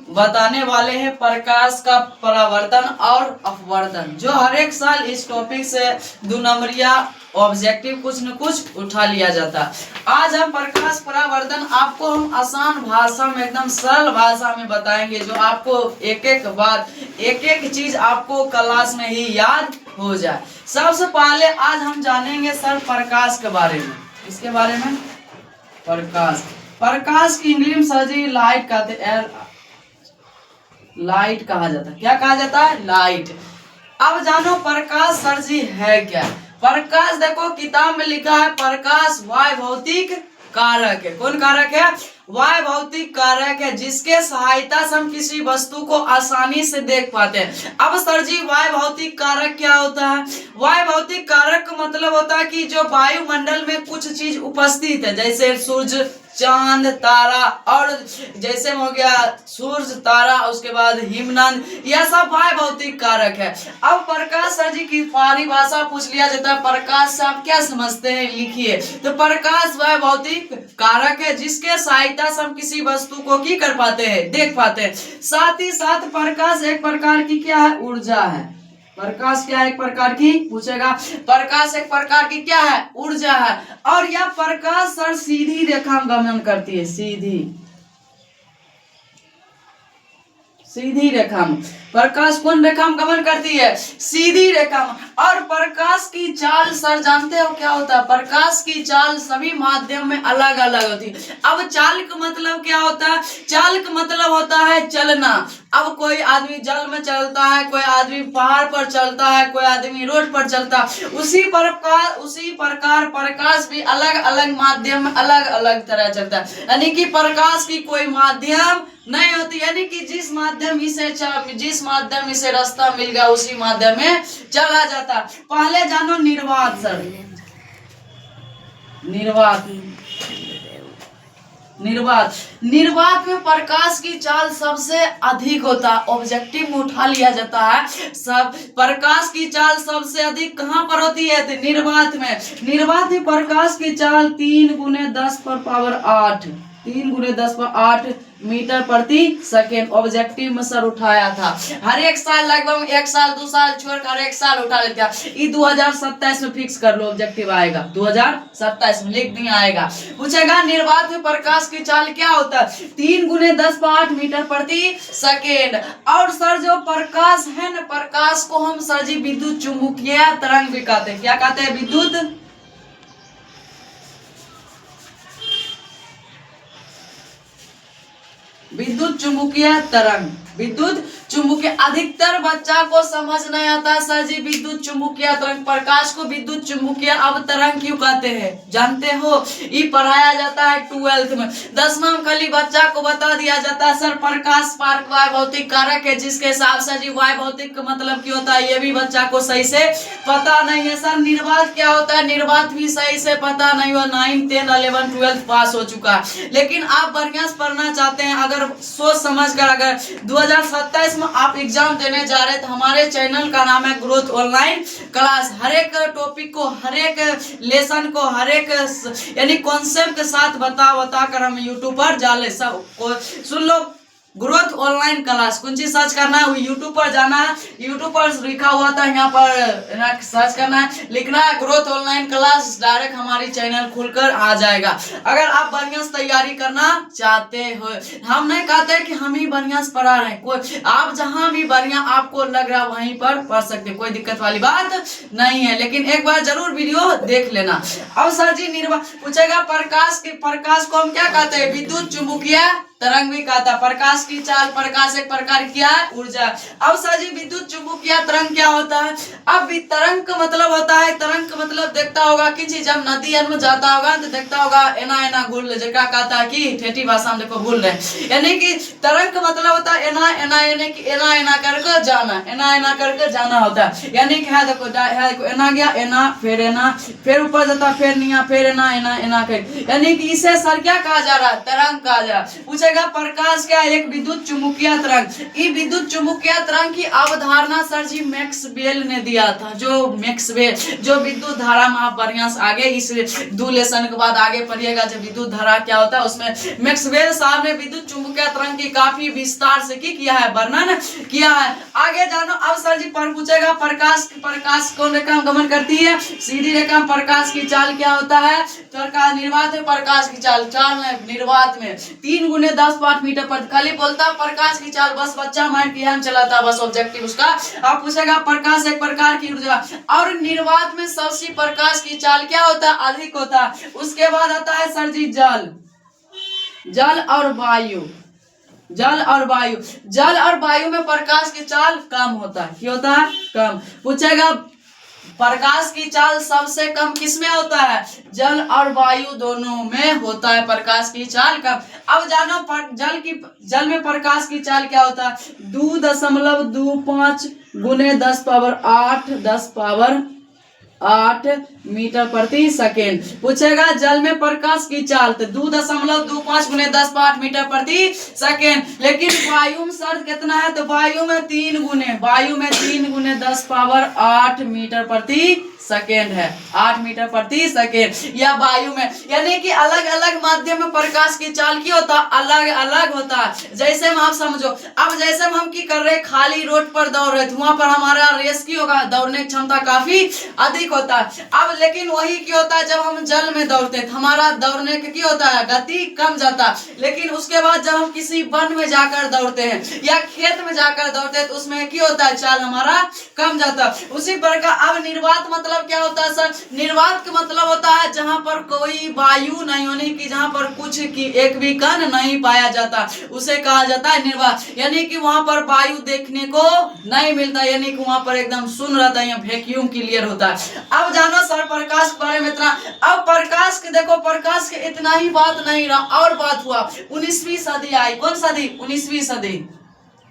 बताने वाले हैं प्रकाश का परावर्तन और अपवर्तन, जो हर एक साल इस टॉपिक से 2 नंबरिया ऑब्जेक्टिव कुछ न कुछ उठा लिया जाता है। आज हम प्रकाश परावर्तन आपको हम आसान भाषा में, एकदम सरल भाषा में बताएंगे, जो आपको एक एक बात, एक एक चीज आपको क्लास में ही याद हो जाए। सबसे पहले आज हम जानेंगे सर प्रकाश के बारे में। इसके बारे में प्रकाश, प्रकाश की इंग्लिश में सर जी लाइट कहते हैं, लाइट कहा जाता है। क्या कहा जाता है? लाइट। अब जानो प्रकाश सर जी है क्या? प्रकाश देखो किताब में लिखा है, प्रकाश वाय भौतिक कारक है। कौन कारक है? वाय भौतिक कारक है, जिसके सहायता से हम किसी वस्तु को आसानी से देख पाते हैं। अब सर जी वाय भौतिक कारक क्या होता है? वाय भौतिक कारक का मतलब होता है कि जो वायुमंडल में कुछ चीज उपस्थित है, जैसे सूर्य, चांद, तारा, और जैसे हो गया सूर्य, तारा, उसके बाद हिमनद, यह सब वाय भौतिक कारक है। अब प्रकाश सर जी की परिभाषा पूछ लिया जाता है, प्रकाश से आप क्या समझते हैं, लिखिए। तो प्रकाश वाय भौतिक कारक है, जिसके सहायता से हम किसी वस्तु को की कर पाते हैं, देख पाते हैं। साथ ही साथ प्रकाश एक प्रकार की क्या है? ऊर्जा है। प्रकाश क्या है? एक प्रकार की, पूछेगा, प्रकाश एक प्रकार की क्या है? ऊर्जा है। और यह प्रकाश सर सीधी रेखा में गमन करती है, सीधी रेखा में। प्रकाश कौन रेखा में गमन करती है? सीधी रेखा में। और प्रकाश की चाल सर जानते हो क्या होता है? प्रकाश की चाल सभी माध्यम में अलग अलग होती है। अब चाल का मतलब क्या होता है? चाल का मतलब होता है चलना। अब कोई आदमी जल में चलता है, कोई आदमी पहाड़ पर चलता है, कोई आदमी रोड पर चलता है। उसी प्रकार प्रकाश भी अलग अलग माध्यम में अलग अलग तरह चलता है। यानी कि प्रकाश की कोई माध्यम नहीं होती, यानी कि जिस माध्यम इसे रास्ता मिल गया उसी माध्यम में चला जाता। पहले जानो निर्वात सर, निर्वात में प्रकाश की चाल सबसे अधिक होता है, ऑब्जेक्टिव में उठा लिया जाता है। सब प्रकाश की चाल सबसे अधिक कहाँ पर होती है? तो निर्वात में प्रकाश की चाल 3 × 10⁸, 3 × 10⁸ मीटर प्रति सेकेंड ऑब्जेक्टिव में सर उठाया था। हर एक साल लगभग 1 साल 2 साल छोड़कर हर एक साल उठा लेते हैं। ये 2027 में फिक्स कर लो, ऑब्जेक्टिव आएगा 2027 में, लिख दिया आएगा। पूछेगा निर्वात में प्रकाश की चाल क्या होता है? 3 × 10⁸ मीटर प्रति सेकेंड। और सर जो प्रकाश है ना, प्रकाश को हम सर जी विद्युत चुंबकीय तरंग भी कहते हैं। क्या कहते हैं? विद्युत चुंबकीय तरंग। विद्युत चुंबकीय, अधिकतर बच्चा को समझ नहीं आता सर जी विद्युत चुंबकीय तरंग, प्रकाश को विद्युत चुंबकीय अवतरण क्यों कहते हैं? जानते हो? ये पढ़ाया जाता है 12th में। 10वां में खाली बच्चा को बता दिया जाता है सर प्रकाश वाय भौतिक कारक है, जिसके हिसाब से जी वाय भौतिक का मतलब क्यों होता है, ये भी बच्चा को सही से पता नहीं है। सर निर्वात क्या होता है? निर्वात भी सही से पता नहीं हुआ, 9, 10, 11, 12 पास हो चुका है। लेकिन आप बढ़िया से पढ़ना चाहते हैं, अगर सोच समझ कर, अगर 2027 में आप एग्जाम देने जा रहे हैं, तो हमारे चैनल का नाम है ग्रोथ ऑनलाइन क्लास। हर एक टॉपिक को, हर एक लेसन को, हर एक यानी कॉन्सेप्ट के साथ बता कर हम यूट्यूब पर डाले। सब सुन लो, ग्रोथ ऑनलाइन क्लास, कौन चीज सर्च करना है? यूट्यूब पर जाना है, यूट्यूब पर लिखा हुआ था, यहाँ पर सर्च करना है, लिखना है ग्रोथ ऑनलाइन क्लास, डायरेक्ट हमारी चैनल खुलकर आ जाएगा। अगर आप बढ़िया से तैयारी करना चाहते हो, हम नहीं कहते कि हम ही बढ़िया से पढ़ा रहे हैं, कोई आप जहां भी बढ़िया आपको लग रहा है वहीं पर पढ़ सकते, कोई दिक्कत वाली बात नहीं है। लेकिन एक बार जरूर वीडियो देख लेना। अब सर जी पूछेगा प्रकाश को हम क्या कहते हैं? विद्युत चुंबकीय तरंग भी कहता है। प्रकाश की चाल, प्रकाश एक प्रकार क्या है? ऊर्जा। अब सर जी विद्युत चुंबकीय तरंग क्या होता है? अब तरंग का मतलब होता है, तरंग का मतलब देखता होगा कि जब नदी में जाता होगा तो देखता होगा एना घूल, जगह कहता है कि ठेठी भाषा में देखो भूल रहे, यानी कि तरंग का मतलब होता है एना यानी कि एना करके जाना, एना करके जाना होता है। यानी कि है देखो एना गया, एना, फिर ऊपर जाता, फिर निया, फिर एना कर, यानी कि इसे सर क्या कहा जा रहा है? तरंग कहा जा रहा है। पूछेगा प्रकाश क्या है? एक विद्युत चुम्बकीय तरंग। ये विद्युत चुम्बकीय तरंग की अवधारणा सर जी मैक्सवेल ने दिया था। जो मैक्सवेल जो विद्युत धारा में आप बढ़िया से आगे इस 2 लेसन के बाद आगे पढ़िएगा जब विद्युत धारा क्या होता है, उसमें मैक्सवेल साहब ने विद्युत चुम्बकीय तरंग की काफी विस्तार से किया है, वर्णन किया है। आगे जानो। अब सर जी पूछेगा प्रकाश कौन रेखा में गमन करती है? सीधी रेखा में। प्रकाश की चाल क्या होता है? प्रकाश निर्वात में प्रकाश की चाल निर्वात में 3 × 10⁻⁸ मीटर पर खाली बोलता प्रकाश की चाल, बस बच्चा माइंड की हम चलाता, बस ऑब्जेक्टिव उसका। अब पूछेगा प्रकाश एक प्रकार की ऊर्जा और निर्वात में सबसे प्रकाश की चाल क्या होता है? अधिक होता है। उसके बाद आता है सर जी जल और वायु। जल और वायु में प्रकाश की चाल कम होता है। क्या होता है? कम। पूछेगा प्रकाश की चाल सबसे कम किसमें होता है? जल और वायु दोनों में होता है प्रकाश की चाल कम। अब जानो जल में प्रकाश की चाल क्या होता है? 2.25 × 10⁸ मीटर प्रति सेकेंड। पूछेगा जल में प्रकाश की चाल तो 2.25 × 10⁸ मीटर प्रति सेकेंड। लेकिन वायु में शर्त कितना है? तो वायु में 3 × 10⁸ मीटर प्रति सेकेंड है। 8 मीटर प्रति सेकेंड या वायु में, यानी कि अलग अलग माध्यम में प्रकाश की चाल की होता अलग अलग होता है। जैसे में आप समझो, अब जैसे हम की कर रहे खाली रोड पर दौड़ रहे थे, वहां पर हमारा रेस की होगा, दौड़ने की क्षमता काफी अधिक होता है। अब लेकिन वही क्या होता है जब हम जल में दौड़ते हैं हमारा दौड़ने का क्या होता है? गति कम जाता है। लेकिन उसके बाद जब हम किसी वन में जाकर दौड़ते हैं या खेत में जाकर दौड़ते हैं तो उसमें क्या होता है? चाल हमारा कम जाता है। उसी प्रकार अब निर्वात मतलब क्या होता है सर? निर्वात का मतलब होता है जहां पर कोई वायु नहीं होने की, जहां पर कुछ की एक भी कण नहीं पाया जाता, उसे कहा जाता है निर्वात। यानी कि वहां पर वायु देखने को नहीं मिलता, यानी कि वहां पर एकदम शून्य रहता है, वैक्यूम क्लियर होता है। अब जानो सर प्रकाश के बारे में इतना। अब प्रकाश के देखो, प्रकाश के इतना ही बात नहीं रहा, और बात हुआ। 19वीं सदी आई। कौन सदी? 19वीं सदी।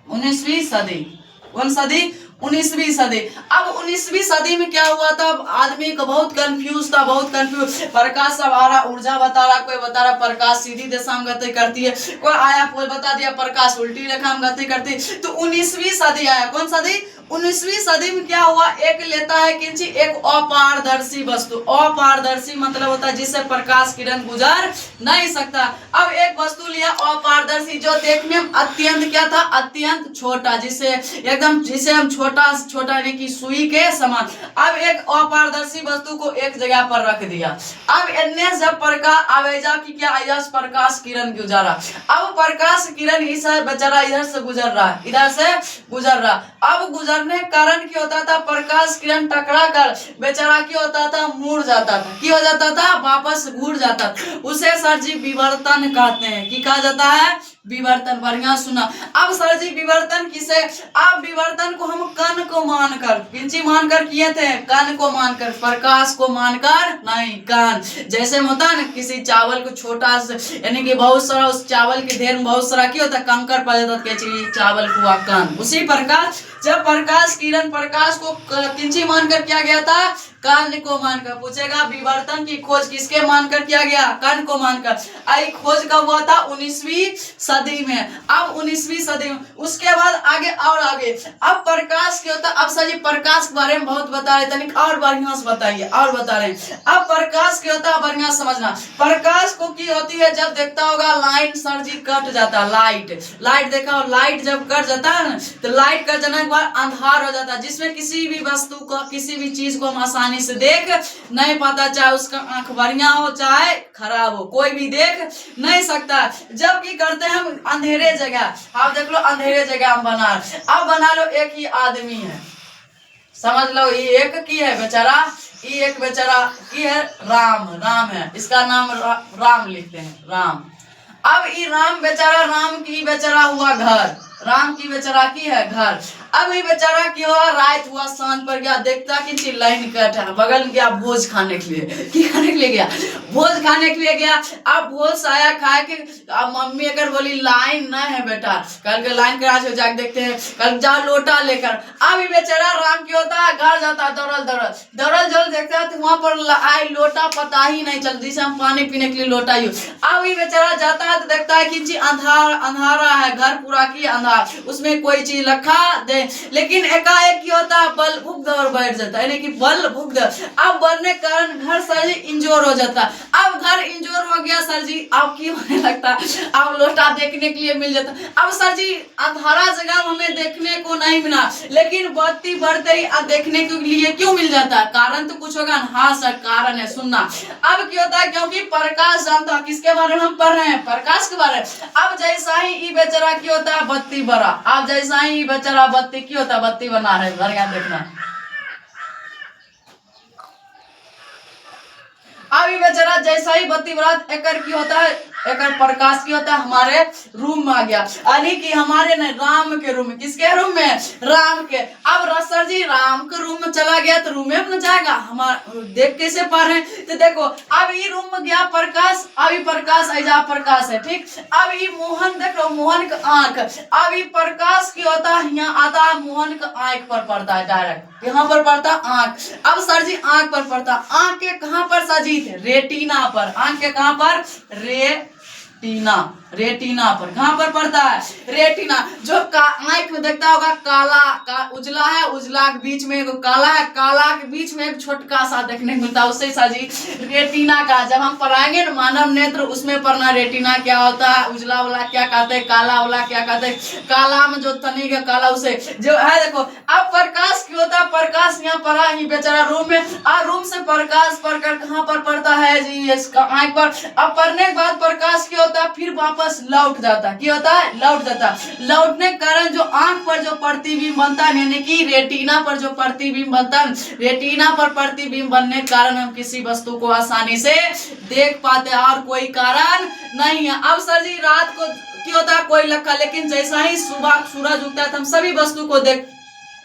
19वीं सदी। कौन सदी? 19वीं सदी। अब 19वीं सदी में क्या हुआ था? आदमी को बहुत कंफ्यूज था, प्रकाश सब आ रहा, ऊर्जा बता रहा, कोई बता रहा प्रकाश सीधी दिशा में गति करती है, कोई आया कोई बता दिया प्रकाश उल्टी रेखा में गति करती है। तो 19वीं सदी आया। कौन सदी? 19वीं सदी में क्या हुआ? एक लेता है किंची एक अपारदर्शी वस्तु। अपारदर्शी मतलब होता है जिससे प्रकाश किरण गुजर नहीं सकता। अब एक वस्तु लिया अपारदर्शी जो देखने में अत्यंत क्या था? अत्यंत छोटा, जिसे हम छोटा यानी कि सुई के समान। अब एक अपारदर्शी वस्तु को एक जगह पर रख दिया। अब इनने जब प्रकाश आवेजा की क्या आया? प्रकाश किरण गुजरा। अब प्रकाश किरण इस बेचारा इधर से गुजर रहा। अब गुजरने के कारण क्या होता था? प्रकाश किरण टकरा कर बेचारा क्या होता था? मुड़ जाता था। क्या हो जाता था? वापस घूर जाता था। उसे सर जी विवर्तन कहते हैं। क्या कहा जाता है? विवर्तन। बढ़िया सुना। अब सर जी विवर्तन किसे? अब विवर्तन को हम कण को मानकर, किंची मानकर किए थे? कण को मानकर, प्रकाश को मानकर नहीं, कण। जैसे होता है ना किसी चावल को छोटा यानी कि बहुत सारा उस चावल के ढेर में बहुत सारा क्या होता है? कंकड़ पड़ जाता है, चावल को कण। उसी प्रकार जब प्रकाश किरण प्रकाश को किंची मानकर किया गया था? कण को मानकर। पूछेगा विवर्तन की खोज किसके मानकर किया गया? कण को मानकर। आई खोज कब हुआ था? 19वीं सदी में। अब 19वीं सदी में उसके बाद आगे और आगे। अब प्रकाश क्या होता है? अब सर जी प्रकाश के बारे में बहुत बता रहे थे, और बढ़िया से बताइए, और बता रहे हैं। अब प्रकाश क्या होता है? बढ़िया समझना। प्रकाश को की होती है जब देखता होगा लाइट सर जी कट जाता है, लाइट देखा, लाइट जब कट जाता है ना तो लाइट कट जाने के बाद अंधार हो जाता है, जिसमें किसी भी वस्तु को किसी भी चीज को हम आसानी से देख नहीं पाता, चाहे उसका आंख बढ़िया हो चाहे खराब हो, कोई भी देख नहीं सकता। जब की करते हैं हम अंधेरे जगह, आप देख लो अंधेरे जगह हम बना लो एक ही आदमी है, समझ लो ये एक की है बेचारा, ये एक बेचारा की है राम है, इसका नाम राम लिखते हैं, राम। अब ये राम की बेचारा हुआ घर, राम की बेचारा की है घर। अभी बेचारा क्या हुआ, रात हुआ, सांझ पर गया, देखता कि चिल्लाई कट है, बगल में गया भोज खाने के लिए। क्या खाने के लिए गया? भोज खाने के लिए गया। अब भोज आया खा के, अब मम्मी अगर बोली लाइन न है बेटा, कल के लाइन करा से जाके देखते हैं, कल जाओ लोटा लेकर। अभी बेचारा राम क्या होता है, घर जाता है दौड़ल दौड़ल दौड़ल जल देखता है तो वहां पर आई लोटा पता ही नहीं चल, जिसे हम पानी पीने के लिए लोटा ही। अभी बेचारा जाता है तो देखता है कि अंधारा है, घर पूरा की अंधार, उसमें कोई चीज रखा दे, लेकिन एकाएक क्या होता है, बल्ब भुक दे और बैठ जाता है, यानी कि बल्ब भुक दे। अब बनने के कारण घर सर जी इंजोर हो जाता है। अब घर इंजोर हो गया सर जी, अब की होने लगता है, अब लोटा देखने के लिए मिल जाता है। अब सर जी अंधारा जगह हमें देखने को नहीं मिला, लेकिन बत्ती बढ़ते ही देखने के लिए क्यों मिल जाता है? कारण तो कुछ होगा। हाँ सर, कारण है, सुनना। अब क्या होता है, क्योंकि प्रकाश जानता, किसके बारे में हम पढ़ रहे हैं? प्रकाश के बारे में। अब जैसा ही ई बेचारा क्या होता है, बत्ती बड़ा। अब जैसा ही बेचारा बत्ती क्या होता है, बत्ती बना है, बढ़िया देखना। अभी बेचारा जैसा ही बत्ती बरात एकर की होता है, एकर प्रकाश की होता है, हमारे रूम में आ गया, यानी कि हमारे नहीं, राम के रूम में। किसके रूम में? राम के। अब सर जी राम के रूम में चला गया तो रूम में जाएगा, हमारा देख कैसे पा रहे हैं? तो देखो अब ये रूम में गया प्रकाश, अभी प्रकाश ऐजा प्रकाश है, ठीक। अब ये मोहन, देखो मोहन का आंख, अब ये प्रकाश की होता है, यहाँ आता है मोहन का आंख पर पड़ता है, डायरेक्ट यहाँ पर पड़ता आंख। अब सर जी आंख पर पड़ता, आंख के कहाँ पर सर? रेटिना पर। आंख के कहाँ पर? रेटिना पर। कहाँ पर पड़ता है? रेटिना। जो आंख में देखता होगा काला उजला है, उजला के बीच में एक काला है, काला के बीच में एक छोटका सा देखने को मिलता है, उससे साजी रेटिना का। जब हम पढ़ाएंगे ना मानव नेत्र, उसमें पढ़ना रेटिना क्या होता है, उजला वाला क्या कहते हैं, काला वाला क्या कहते हैं, काला में जो तनिक है काला, उसे जो है। देखो अब प्रकाश क्या होता है, प्रकाश यहाँ पड़ा ही बेचारा रूम में, और रूम से प्रकाश पढ़कर कहाँ पर पड़ता है जी, इसका आंख पर। अब पढ़ने के बाद प्रकाश क्या होता है, फिर वापस लौट जाता है। क्या होता है? लौट जाता है। लौटने के कारण जो आंख पर जो प्रतिबिंब बनता है, यानी कि रेटिना पर जो प्रतिबिंब बनता है, रेटिना पर प्रतिबिंब बनने के कारण हम किसी वस्तु को आसानी से देख पाते हैं, और कोई कारण नहीं है। अब सर जी रात को क्या होता है, कोई लखा, लेकिन जैसा ही सुबह सूरज उगता है तो हम सभी वस्तु को देख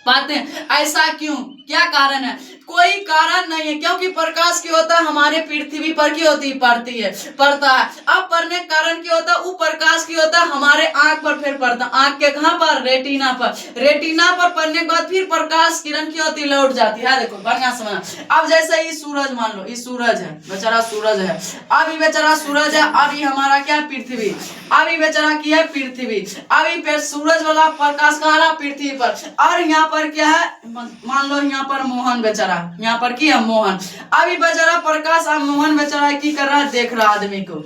पाते हैं। ऐसा क्यों? क्या कारण है? कोई कारण नहीं है, क्योंकि प्रकाश क्या होता है, हमारे पृथ्वी पर क्या होती है, पड़ता है। अब पड़ने के कारण क्या होता है, वो प्रकाश क्या होता है, हमारे आंख पर फिर पड़ता है। आंख के कहाँ पर? रेटिना पर। रेटिना पर पड़ने के बाद फिर प्रकाश किरण क्या होती है, लौट जाती है। देखो बढ़िया समझना। अब जैसे ये सूरज, मान लो ये सूरज है, बेचारा सूरज है, अब ये बेचारा सूरज है, अब ये हमारा क्या है, पृथ्वी। अब ये बेचारा क्या है, पृथ्वी। अब ये सूरज वाला प्रकाश कहाँ रहा, पृथ्वी पर। और यहाँ पर क्या है, मान लो यहाँ पर मोहन बेचारा, यहाँ पर की है मोहन। अभी बेचारा प्रकाश अब मोहन बेचारा की कर रहा है, देख रहा आदमी को।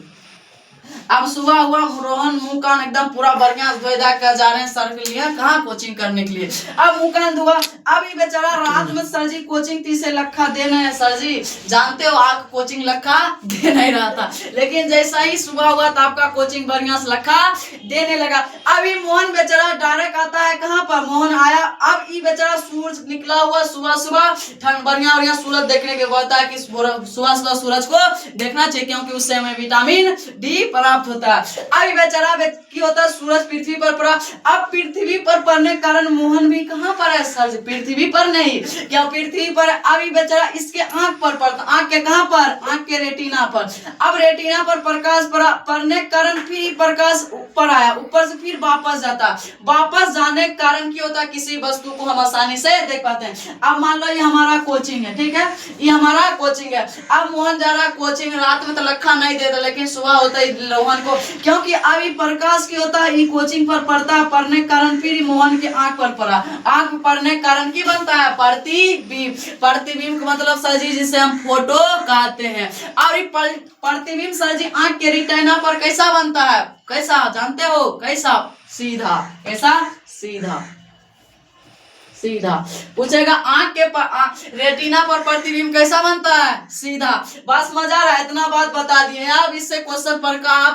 अब सुबह हुआ, रोहन मुंह कान एकदम पूरा बढ़िया धोए धा कर जा रहे हैं सर के लिए, कहाँ कोचिंग करने के लिए। अब मुंह कान धुआ, अभी बेचारा रात में सर जी कोचिंग 30 लखा देना है, सर जी जानते हो आप कोचिंग लखा दे नहीं रहा था, लेकिन जैसा ही सुबह हुआ तो आपका कोचिंग बढ़िया से लखा देने लगा। अभी मोहन बेचारा डायरेक्ट आता है, कहाँ पर मोहन आया। अब ये बेचारा सूरज निकला हुआ सुबह सुबह, ठंड बढ़िया सूरज देखने के बाद है कि सुबह सुबह सूरज को देखना चाहिए, क्योंकि उससे हमें विटामिन डी प्राप्त होता है। अभी बेचारा क्या होता है, सूरज पृथ्वी पर पड़ा। अब पृथ्वी पर पड़ने के कारण मोहन भी कहाँ पर है सर, पृथ्वी पर नहीं, क्या पृथ्वी पर। अभी बेचारा इसके आंख पर पड़ता, आंख के कहाँ पर, आंख के रेटिना पर। अब रेटिना पर प्रकाश पड़ने के कारण फिर प्रकाश ऊपर आया, ऊपर से फिर वापस जाता, वापस जाने के कारण क्या होता है, किसी वस्तु को हम आसानी से देख पाते हैं। अब मान लो ये हमारा कोचिंग है, ठीक है, ये हमारा कोचिंग है। अब मोहन जा रहा कोचिंग, रात में तो लखा नहीं देता, लेकिन सुबह होता है रोहन को, क्योंकि अभी प्रकाश की होता है, ये कोचिंग पर पड़ता है, पढ़ने के कारण फिर मोहन के आंख पर पड़ा, आंख पड़ने के कारण की बनता है, प्रतिबिंब। प्रतिबिंब का मतलब सर जी जिसे हम फोटो कहते हैं। और ये प्रतिबिंब सर जी आंख के रेटिना पर कैसा बनता है, कैसा जानते हो, कैसा? सीधा। कैसा? सीधा। सीधा। पूछेगा आंख के रेटिना पर प्रतिबिंब कैसा बनता है? सीधा। बस मजा रहा है, इतना बात बता दिए। अब इससे क्वेश्चन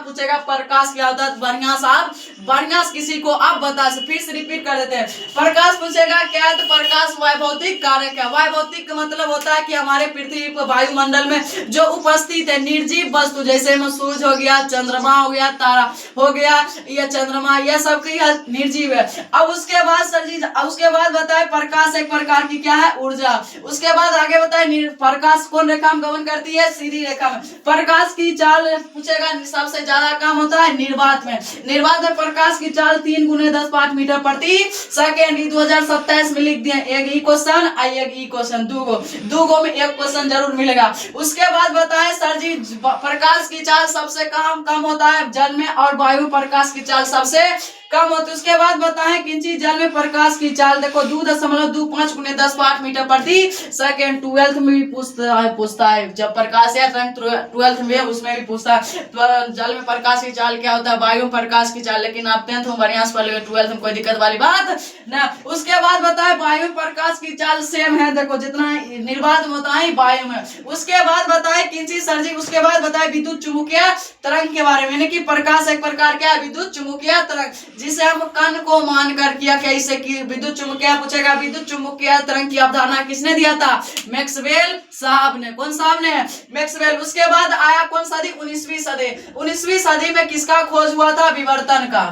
पूछेगा प्रकाश क्या होता है, बढ़िया साहब बढ़िया किसी को आप बता फिर से रिपीट कर देते हैं। प्रकाश पूछेगा क्या है, तो प्रकाश वायुभौतिक कारक है। वायुभौतिक का मतलब होता है कि हमारे पृथ्वी पर वायुमंडल में जो उपस्थित है निर्जीव वस्तु, जैसे में सूरज हो गया, चंद्रमा हो गया, तारा हो गया, यह चंद्रमा, यह सब निर्जीव है। अब उसके बाद सर जी उसके बाद बताए प्रकाश एक प्रकार की क्या है, ऊर्जा। उसके बाद आगे बताए प्रकाश कौन रेखा में गमन करती है? सीधी रेखा में। प्रकाश की चाल पूछेगा सबसे ज्यादा काम होता है निर्वात में। निर्वात में प्रकाश की चाल 3 × 10⁵ मीटर प्रति सेकेंड। 2027 में लिख दिए। एक ई क्वेश्चन एक ई क्वेश्चन, दूगो में एक क्वेश्चन जरूर मिलेगा। उसके बाद बताए सर जी प्रकाश की चाल सबसे कम होता है जल में, और वायु प्रकाश की चाल सबसे कम होती है। उसके बाद बताएं किंची जल में प्रकाश की चाल देखो 2.25 × 10⁵ मीटर प्रति सेकेंड। 12th में भी पूछता है जब प्रकाश है 12th में उसमें भी पूछता है तो जल में प्रकाश की चाल क्या होता है, वायु प्रकाश की चाल। लेकिन आप 10th में बढ़िया से पढ़ 12th में कोई दिक्कत वाली बात ना। उसके बाद बताए वायु प्रकाश की चाल सेम है, देखो जितना निर्वात में होता है वायु में। उसके बाद बताए किंची सर जी उसके बाद बताए विद्युत चुम्बकीय तरंग के बारे में, यानी कि प्रकाश एक प्रकार क्या है, विद्युत चुम्बकीय तरंग, जिसे हम कण को मानकर किया कैसे कि विद्युत चुम्बकीय। पूछेगा विद्युत चुम्बकीय तरंग की अवधारणा किसने दिया था? मैक्सवेल साहब ने। कौन साहब ने? मैक्सवेल। उसके बाद आया कौन सदी? 19वीं सदी। 19वीं सदी में किसका खोज हुआ था? विवर्तन का।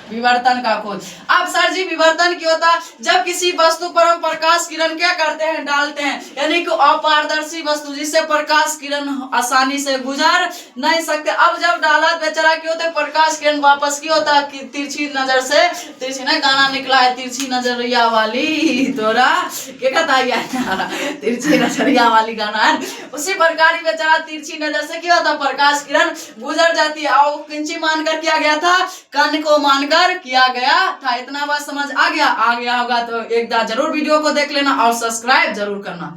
विवर्तन का खोज। अब सर जी विवर्तन क्यों होता है? जब किसी वस्तु पर हम प्रकाश किरण क्या करते हैं, डालते हैं, यानी कि अपारदर्शी वस्तु जिससे प्रकाश किरण आसानी से गुजर नहीं सकते। अब जब डाला बेचारा क्यों होता है, प्रकाश किरण वापस क्यों होता है, तिरछी नजर से, तिरछी ना गाना निकला है तिरछी नजरिया वाली तोरा क्या कहता है तिरछी नजरिया वाली गाना है, उसी प्रकार बेचारा तिरछी नजर से क्या होता है, प्रकाश किरण गुजर जाती है। और किंची मानकर किया गया था? कण को मानकर किया गया था। इतना बात समझ आ गया होगा तो एक बार जरूर वीडियो को देख लेना और सब्सक्राइब जरूर करना।